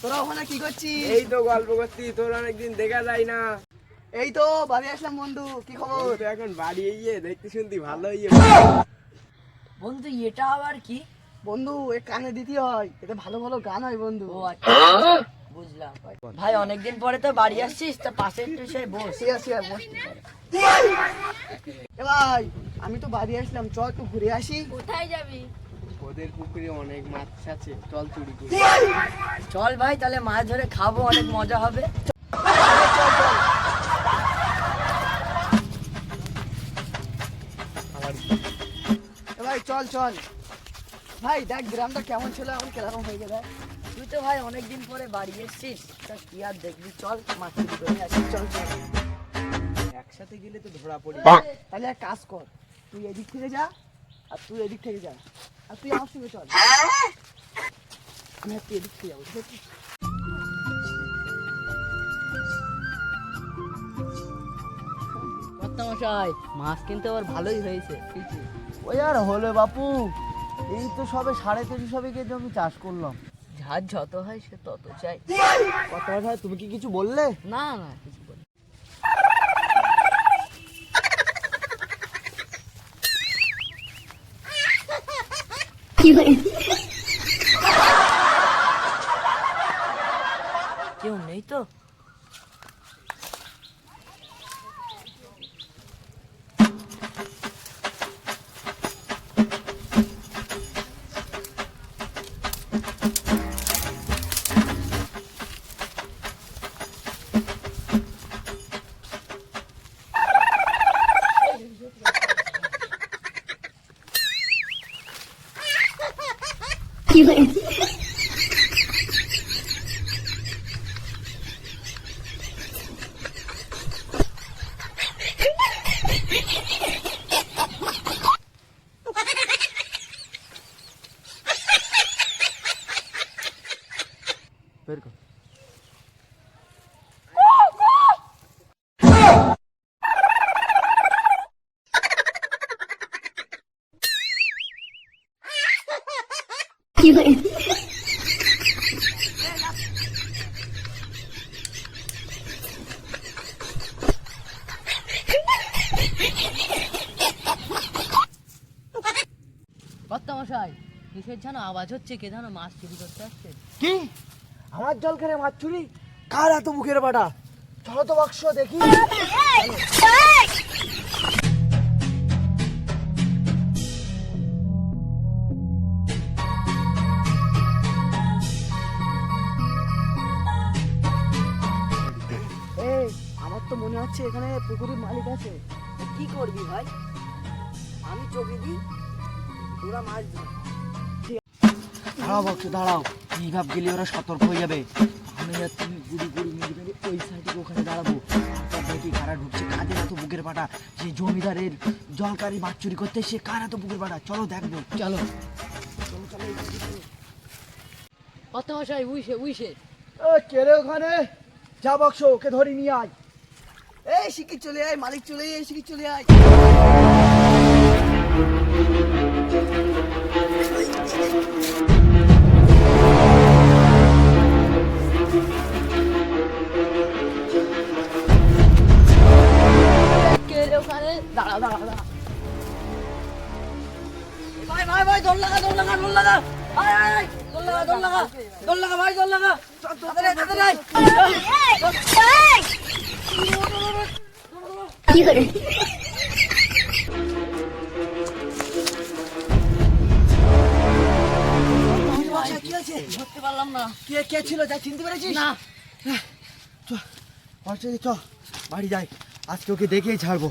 তোরা ওখানে কি করছিস? এই তো গল্প করছি, তোর অনেকদিন দেখা যায় না। এই তো বাড়ি আসলাম বন্ধু, কি খবর? তো এখন বাড়ি গিয়ে দেখতে শুনতি ভালো ইয়ে। বন্ধু এটা আবার কি? বন্ধু এ কানে দিতে হয়, এতে ভালো ভালো গান হয় বন্ধু। ও আচ্ছা, বুঝলাম। ভাই অনেকদিন পরে তো বাড়ি আসছিস, তা পাশে একটু এসে বস। সিয়া বস। এ ভাই আমি তো বাড়ি আসলাম, চল একটু ঘুরে আসি। কোথায় যাবি? ওদের পুকুরে অনেক মাছ আছে, চল চুরি করি। চল ভাই, তাহলে মাছ ধরে খাবো, অনেক মজা হবে। চল চল। এ ভাই চল চল। ভাই দেখ গ্রামটা কেমন ছিল, এখন কিরকম হয়ে গেছে। তুই তো ভাই অনেকদিন পরে বাড়ি এসছিস, তা কি আর দেখবি, চল মাছ চুরি করে আসি। চল চল। একসাথে গেলে তো ধরা পড়ি। তাহলে এক কাজ কর, তুই এদিক থেকে যা আর তুই এদিক থেকে যা, আর তুই আমার সঙ্গে চল। আমি আর তুই এদিক থেকে যাবো, ঠিক আছে? কর্তামশাই, মাছ কিন্তু আবার ভালোই হয়েছে। ওই আর হলো বাপু, এই তো সবে 3.5 বিঘে জমি চাষ করলাম। ঝাড় যত হয় সে তত চাই। কথা ভাই তুমি কি কিছু বললে? না না, কিছু বলি। কেউ নেই তো? বের কর। কর্তামশাই, কিসের যেন আওয়াজ হচ্ছে, কে যেন মাছ চুরি করতে আসছে। কি আমার জল খেলে মাছ চুরি? কার এত বুকের বাটা? চলো তো বাক্স দেখি। এই আমার তো মনে হচ্ছে এখানে পুকুরের মালিক আছে। কি করবি ভাই? আমি চোখে দিই, তোরা মাছ ধর। দাঁড়াও বাক্স দাঁড়াও, কি ভাব গেলে ওরা সতর্ক হয়ে যাবে। আমি আর তুমি গুড়ি গুড়ি মেরে ওই সাইডে ওখানে দাঁড়াবো। তারপর দেখি কারা ঢুকছে, কাদের এত বুকের পাটা। যে জমিদারের জলকারি মাছ চুরি করতে সে কার এত বুকের পাটা, চলো দেখবো। চলো। কর্তামশাই, উইসে। কে রে ওখানে? যা বাক্স ওকে ধরে নিয়ে আয়। এই শিকির চলে আয়, মালিক চলে আয়, শিকির চলে আয়। কে রে ওখানে? দাঁড়া। ভাই, দৌড় লাগা। আয়, দৌড় লাগা ভাই, দৌড় লাগা। তাড়াতাড়ি আয়। কি আছে? ধরতে পারলাম না। কে ছিল যা চিনতে পেরেছিস? না। চ বাড়ি যাই, আজকে ওকে দেখেই ছাড়বো।